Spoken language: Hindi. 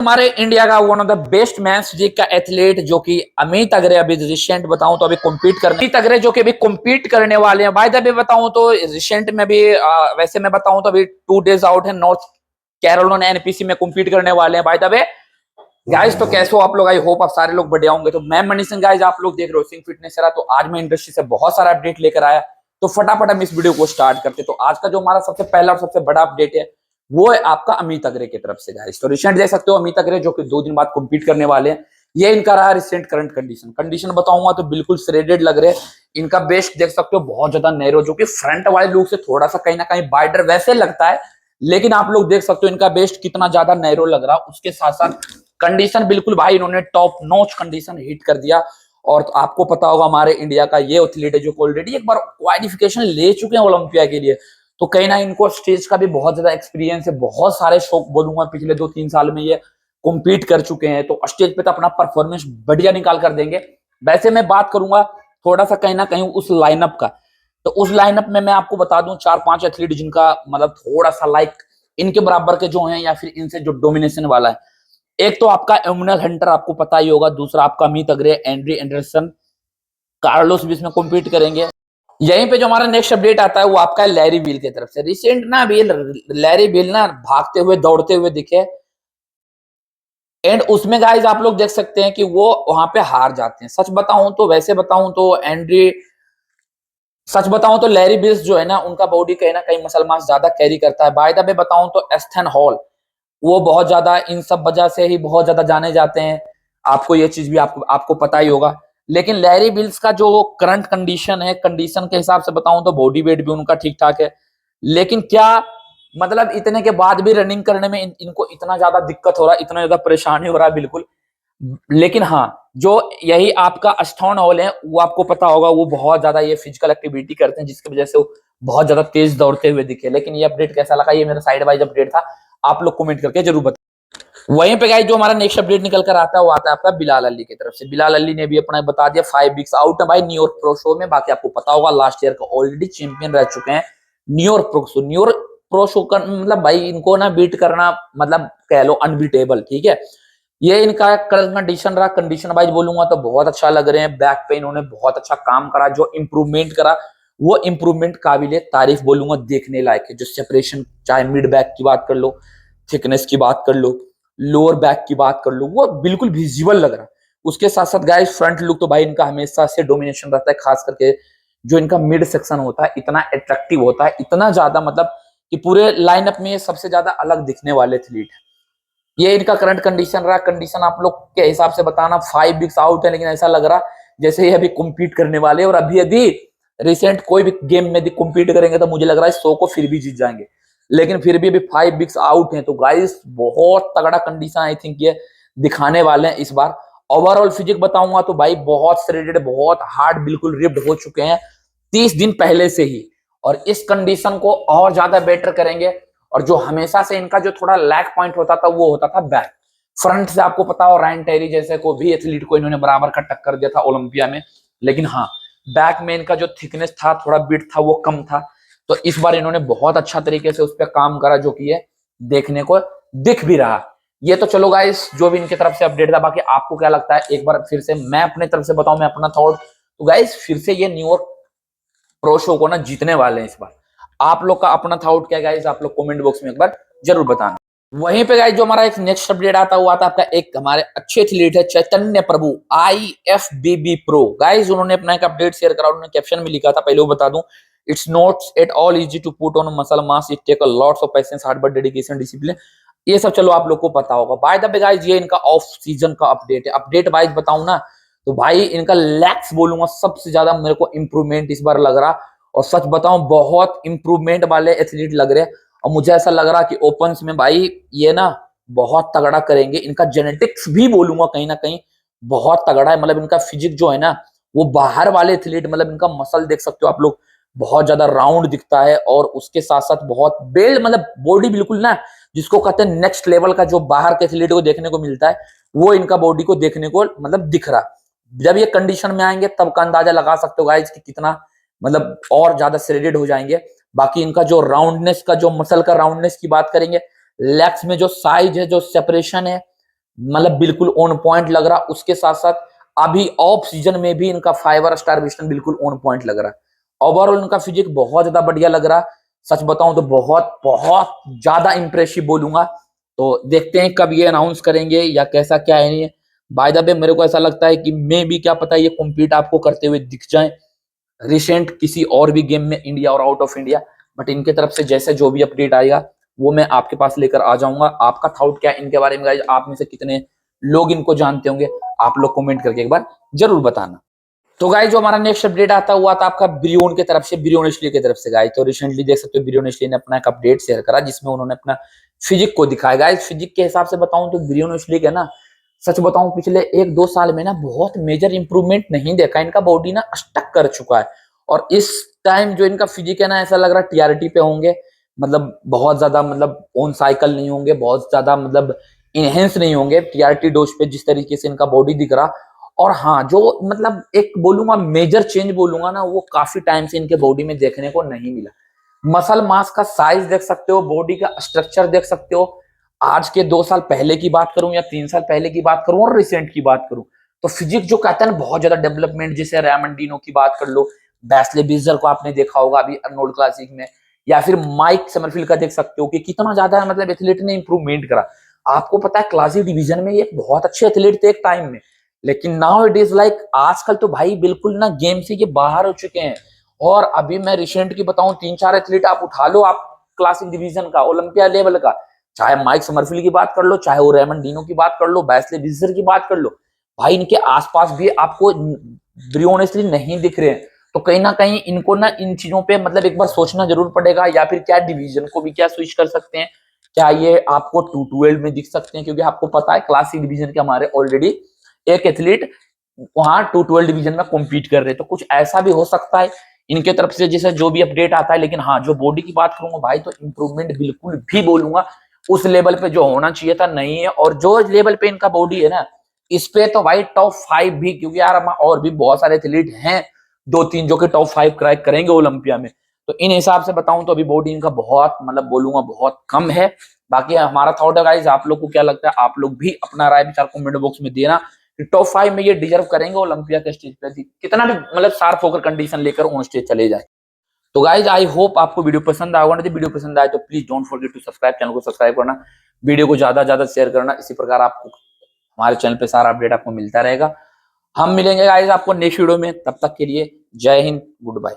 हमारे इंडिया का one of the best men's physique का एथलीट जो कि अमित अग्रे अभी रिसेंट बताऊं तो अभी कम्पीट करने अमित अग्रे जो कि अभी कम्पीट करने वाले हैं। बाय द वे बताऊं तो रिसेंट में भी वैसे मैं बताऊं तो अभी 2 days आउट है। नॉर्थ कैरोलिना एनपीसी में कम्पीट करने वाले हैं बाय द वे गाइस। तो कैसे हो आप लोग? आई होप आप सारे लोग बढ़िया होंगे। तो मैं मनी सिंह गाइस, आप लोग देख रहे हो सिंह फिटनेस era। तो आज मैं इंडस्ट्री से बहुत सारा अपडेट लेकर आया, तो फटाफट हम इस वीडियो को स्टार्ट करते। तो आज का जो हमारा सबसे पहला और सबसे बड़ा अपडेट है वो है आपका अमित अग्रे की तरफ से गाइस। तो रिसेंट देख सकते हो अमित अग्रे जो कि 2 दिन बाद कम्पीट करने वाले हैं। ये इनका रहा रिसेंट करंट कंडीशन बताऊंगा तो बिल्कुल श्रेडेड लग रहे हैं। इनका बेस्ट देख सकते हो बहुत ज्यादा नैरो, जो कि फ्रंट वाले लुक से थोड़ा सा कहीं ना कहीं वाइडर वैसे लगता है, लेकिन आप लोग देख सकते हो इनका बेस्ट कितना ज्यादा नैरो लग रहा है। उसके साथ साथ कंडीशन बिल्कुल भाई इन्होंने टॉप नॉच कंडीशन हिट कर दिया। और तो आपको पता होगा हमारे इंडिया का ये एथलीट है जो ऑलरेडी एक बार क्वालिफिकेशन ले चुके हैं ओलंपिया के लिए। तो कहीं ना इनको स्टेज का भी बहुत ज्यादा एक्सपीरियंस है। बहुत सारे शो बोलूंगा पिछले 2-3 साल में ये कॉम्पीट कर चुके हैं, तो स्टेज पे तो अपना परफॉर्मेंस बढ़िया निकाल कर देंगे। वैसे मैं बात करूंगा थोड़ा सा कहीं ना कहीं उस लाइनअप का, तो उस लाइनअप में मैं आपको बता दूं 4-5 एथलीट जिनका मतलब थोड़ा सा लाइक इनके बराबर के जो हैं या फिर इनसे जो डोमिनेशन वाला है। एक तो आपका एमुनल हंटर, आपको पता ही होगा। दूसरा आपका अमित अग्रे, एंड्री एंडरसन, कार्लोस भी इसमें कॉम्पीट करेंगे। यहीं पे जो हमारा नेक्स्ट अपडेट आता है वो आपका है लैरी बिल की तरफ से। रिसेंट ना अभी लैरी बिल ना भागते हुए दौड़ते हुए दिखे, एंड उसमें गाइज आप लोग देख सकते हैं कि वो वहां पे हार जाते हैं। सच बताऊं तो वैसे बताऊं तो सच बताऊं तो लैरी बिल्स जो है ना उनका बॉडी कहीं ना कहीं मसल मास ज्यादा कैरी करता है। बाय द वे बताऊं तो एस्थन हॉल वो बहुत ज्यादा इन सब वजह से ही बहुत ज्यादा जाने जाते हैं। आपको ये चीज भी आपको पता ही होगा। लेकिन लैरी बिल्स का जो करंट कंडीशन है, कंडीशन के हिसाब से बताऊं तो बॉडी वेट भी उनका ठीक ठाक है। लेकिन क्या मतलब इतने के बाद भी रनिंग करने में इनको इतना ज्यादा दिक्कत हो रहा है, इतना ज्यादा परेशानी हो रहा है बिल्कुल। लेकिन हाँ, जो यही आपका स्टोन हॉल है वो आपको पता होगा वो बहुत ज्यादा ये फिजिकल एक्टिविटी करते हैं, जिसकी वजह से वो बहुत ज्यादा तेज दौड़ते हुए दिखे। लेकिन ये अपडेट कैसा लगा, ये मेरा साइड वाइज अपडेट था, आप लोग कमेंट करके जरूर बताएं। वहीं पे गाइस जो हमारा नेक्स्ट अपडेट निकल कर आता है वो आता है आपका बिलाल अली की तरफ से। बिलाल अली ने भी अपना बता दिया 5 वीक्स आउट है भाई न्यूयॉर्क प्रो शो में। बाकी आपको पता होगा लास्ट ईयर का ऑलरेडी चैंपियन रह चुके हैं न्यूयॉर्क प्रो शो का। मतलब भाई इनको ना बीट करना मतलब कह लो अनबीटेबल, ठीक है। ये इनका कंडीशन रहा, कंडीशन वाइज बोलूंगा तो बहुत अच्छा लग रहे हैं। बैक पे इन्होंने बहुत अच्छा काम करा, जो इंप्रूवमेंट करा वो इंप्रूवमेंट काबिल तारीफ बोलूंगा, देखने लायक है। जो सेपरेशन, चाहे मिड बैक की बात कर लो, थिकनेस की बात कर लो, लोअर बैक की बात कर लो, वो बिल्कुल विजिबल लग रहा है। उसके साथ साथ गाइस फ्रंट लुक तो भाई इनका हमेशा से डोमिनेशन रहता है। खास करके जो इनका मिड सेक्शन होता है इतना अट्रैक्टिव होता है, इतना ज्यादा मतलब कि पूरे लाइनअप में सबसे ज्यादा अलग दिखने वाले एथलीट है। ये इनका करंट कंडीशन रहा। कंडीशन आप लोग के हिसाब से बताना 5 वीक्स आउट है, लेकिन ऐसा लग रहा जैसे ये अभी कम्पीट करने वाले, और अभी अभी रिसेंट कोई भी गेम में कम्पीट करेंगे तो मुझे लग रहा है 100 को फिर भी जीत जाएंगे। लेकिन फिर भी अभी 5 वीक्स आउट हैं, तो गाइस बहुत तगड़ा कंडीशन आई थिंक ये दिखाने वाले हैं इस बार। ओवरऑल फिजिक बताऊंगा तो भाई बहुत श्रेडेड, बहुत हार्ड, बिल्कुल रिप्ड हो चुके हैं 30 दिन पहले से ही, और इस कंडीशन को और ज्यादा बेटर करेंगे। और जो हमेशा से इनका जो थोड़ा लैक पॉइंट होता था वो होता था बैक। फ्रंट से आपको पता हो रायन टेरी जैसे को भी एथलीट को इन्होंने बराबर का टक्कर दिया था ओलंपिया में। लेकिन हाँ, बैक में इनका जो थिकनेस था, थोड़ा बिट था, वो कम था। तो इस बार इन्होंने बहुत अच्छा तरीके से उस पर काम करा, जो कि ये देखने को दिख भी रहा। ये तो चलो गाइस जो भी इनकी तरफ से अपडेट था। बाकी आपको क्या लगता है, एक बार फिर से मैं अपने तरफ से बताऊं, मैं अपना थॉट। तो गाइस फिर से ये न्यूयॉर्क प्रो शो को ना जीतने वाले हैं इस बार। आप लोग का अपना थॉट क्या गाइस, आप लोग कमेंट बॉक्स में एक बार जरूर बताना। वहीं पे गाइस जो हमारा एक नेक्स्ट अपडेट आता हुआ था आपका एक हमारे अच्छे एथलीट है चैतन्य प्रभु, IFBB प्रो। गाइस उन्होंने अपना एक अपडेट शेयर करा, उन्होंने कैप्शन में लिखा था, पहले वो बता दूं, it's not at all easy to put on muscle mass, it take a lots of patience, hard work, dedication, discipline. ये सब चलो आप लोग को पता होगा। बाय द वे गाइस ये इनका ऑफ सीजन का अपडेट है। अपडेट वाइज बताऊं ना तो भाई इनका लैक्स बोलूंगा सबसे ज्यादा मेरे को इंप्रूवमेंट इस बार लग रहा। और सच बताऊं बहुत इंप्रूवमेंट वाले एथलीट लग रहे हैं। और मुझे ऐसा लग रहा कि ओपन्स में भाई ये ना बहुत तगड़ा करेंगे। इनका जेनेटिक्स भी बोलूंगा कहीं ना कहीं बहुत तगड़ा है। मतलब इनका फिजिक जो है ना वो बाहर वाले एथलीट, मतलब इनका मसल देख सकते हो आप लोग, बहुत ज्यादा राउंड दिखता है। और उसके साथ साथ बहुत बेल्ड, मतलब बॉडी बिल्कुल ना जिसको कहते हैं नेक्स्ट लेवल का, जो बाहर के एथलीट को देखने को मिलता है वो इनका बॉडी को देखने को मतलब दिख रहा। जब ये कंडीशन में आएंगे तब का अंदाजा लगा सकते हो गाइस कि कितना मतलब और ज्यादा श्रेडेड हो जाएंगे। बाकी इनका जो राउंडनेस का, जो मसल का राउंडनेस की बात करेंगे, लेग्स में जो साइज है, जो सेपरेशन है, मतलब बिल्कुल ऑन पॉइंट लग रहा। उसके साथ साथ अभी ऑफ सीजन में भी इनका 5 स्टार विजन बिल्कुल ऑन पॉइंट लग रहा। ओवरऑल इनका फिजिक बहुत ज्यादा बढ़िया लग रहा। सच बताऊं तो बहुत बहुत ज्यादा इंप्रेसिव बोलूंगा। तो देखते हैं कब ये अनाउंस करेंगे या कैसा क्या है। नहीं बाय द वे मेरे को ऐसा लगता है कि मे भी क्या पता ये कॉम्पीट आपको करते हुए दिख जाए रिसेंट किसी और भी गेम में, इंडिया और आउट ऑफ इंडिया। बट इनके तरफ से जैसे जो भी अपडेट आएगा वो मैं आपके पास लेकर आ जाऊंगा। आपका थॉट क्या है इनके बारे में गाइस? आप में से कितने लोग इनको जानते होंगे? आप लोग कमेंट करके एक बार जरूर बताना। तो गाइस जो हमारा नेक्स्ट अपडेट आता हुआ था आपका ब्रियोन की तरफ से, ब्रियोन एशली की तरफ से गाइस। तो रिसेंटली देख सकते हो ब्रियोन एशली ने अपना एक अपडेट शेयर करा जिसमें उन्होंने अपना फिजिक को दिखाया। गाइस फिजिक के हिसाब से बताऊं तो ब्रियोन एशली का ना, सच बताऊं पिछले 1-2 साल में ना बहुत मेजर इंप्रूवमेंट नहीं देखा। इनका बॉडी ना स्टक कर चुका है और इस टाइम जो इनका फिजिक है ना, ऐसा लग रहा है टीआरटी पे होंगे। मतलब बहुत ज्यादा मतलब ऑन साइकिल नहीं होंगे, बहुत ज्यादा मतलब इनहेंस नहीं होंगे टीआरटी डोज पे जिस तरीके से इनका बॉडी दिख रहा। और हाँ जो मतलब एक बोलूंगा मेजर चेंज बोलूंगा ना, वो काफी टाइम से इनके बॉडी में देखने को नहीं मिला। मसल मास का साइज देख सकते हो, बॉडी का स्ट्रक्चर देख सकते हो। आज के 2 साल पहले की बात करूं या 3 साल पहले की बात करूं और रिसेंट की बात करूं, तो फिजिक जो कहता है ना बहुत ज्यादा डेवलपमेंट। जैसे रैमंडिनो की बात कर लो, बैस्ले बिजर को आपने देखा होगा अभी अर्नोल्ड क्लासिक में, या फिर माइक समरफील्ड का देख सकते हो कि कितना ज्यादा मतलब एथलीट ने इंप्रूवमेंट करा। आपको पता है क्लासिक डिवीजन में ये बहुत अच्छे एथलीट थे एक टाइम में, लेकिन नाउ इट इज लाइक आजकल तो भाई बिल्कुल ना गेम से ये बाहर हो चुके हैं। और अभी मैं रिसेंट की बताऊं 3-4 एथलीट आप उठा लो, आप क्लासिक डिवीजन का ओलंपिया लेवल का, चाहे माइक समरफील्ड की बात कर लो, चाहे वो रेमंडिनो की बात कर लो, बैस्ले बिजर की बात कर लो, भाई इनके आसपास भी आपको ब्रियोन एशली नहीं दिख रहे हैं। तो कहीं ना कहीं इनको ना इन चीजों पे मतलब एक बार सोचना जरूर पड़ेगा, या फिर क्या डिवीजन को भी क्या स्विच कर सकते हैं, क्या ये आपको 212 में दिख सकते हैं? क्योंकि आपको पता है क्लासिक डिवीजन के हमारे ऑलरेडी एक एथलीट वहां 212 डिवीजन में कॉम्पीट कर रहे हैं। तो कुछ ऐसा भी हो सकता है इनके तरफ से जैसे जो भी अपडेट आता है। लेकिन हाँ जो बॉडी की बात करूंगा भाई, तो इंप्रूवमेंट बिल्कुल भी बोलूंगा उस लेवल पे जो होना चाहिए था नहीं है। और जो लेवल पे इनका बॉडी है ना, इस पे तो भाई टॉप 5 भी, क्योंकि यार और भी बहुत सारे एथलीट हैं 2-3 जो कि टॉप 5 क्रैक करेंगे ओलंपिया में। तो इन हिसाब से बताऊं तो अभी बॉडी इनका बहुत मतलब बोलूंगा बहुत कम है। बाकी हमारा थॉट है गाइस, आप लोग को क्या लगता है? आप लोग भी अपना राय विचार कमेंट बॉक्स में देना कि टॉप 5 में ये डिजर्व करेंगे ओलंपिया के स्टेज पे, कितना भी मतलब शार्प होकर कंडीशन लेकर ऑन स्टेज चले जाए। तो गाइज आई होप आपको वीडियो पसंद आएगा। यदि वीडियो पसंद आए तो please don't forget to subscribe, channel को सब्सक्राइब करना, वीडियो को ज्यादा ज्यादा शेयर करना। इसी प्रकार आपको हमारे चैनल पे सारा अपडेट आपको मिलता रहेगा। हम मिलेंगे गाइज आपको नेक्स्ट वीडियो में, तब तक के लिए जय हिंद, गुड बाय।